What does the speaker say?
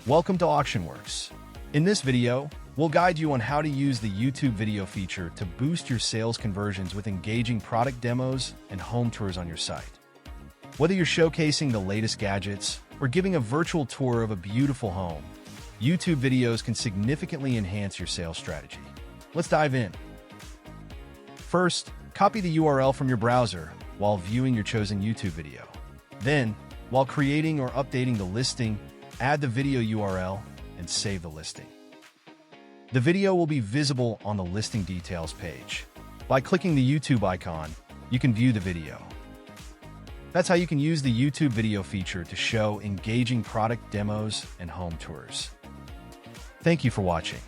Welcome to AuctionWorx. In this video, we'll guide you on how to use the YouTube video feature to boost your sales conversions with engaging product demos and home tours on your site. Whether you're showcasing the latest gadgets or giving a virtual tour of a beautiful home, YouTube videos can significantly enhance your sales strategy. Let's dive in. First, copy the URL from your browser while viewing your chosen YouTube video. Then, while creating or updating the listing, add the video URL and save the listing. The video will be visible on the listing details page. By clicking the YouTube icon, you can view the video. That's how you can use the YouTube video feature to show engaging product demos and home tours. Thank you for watching.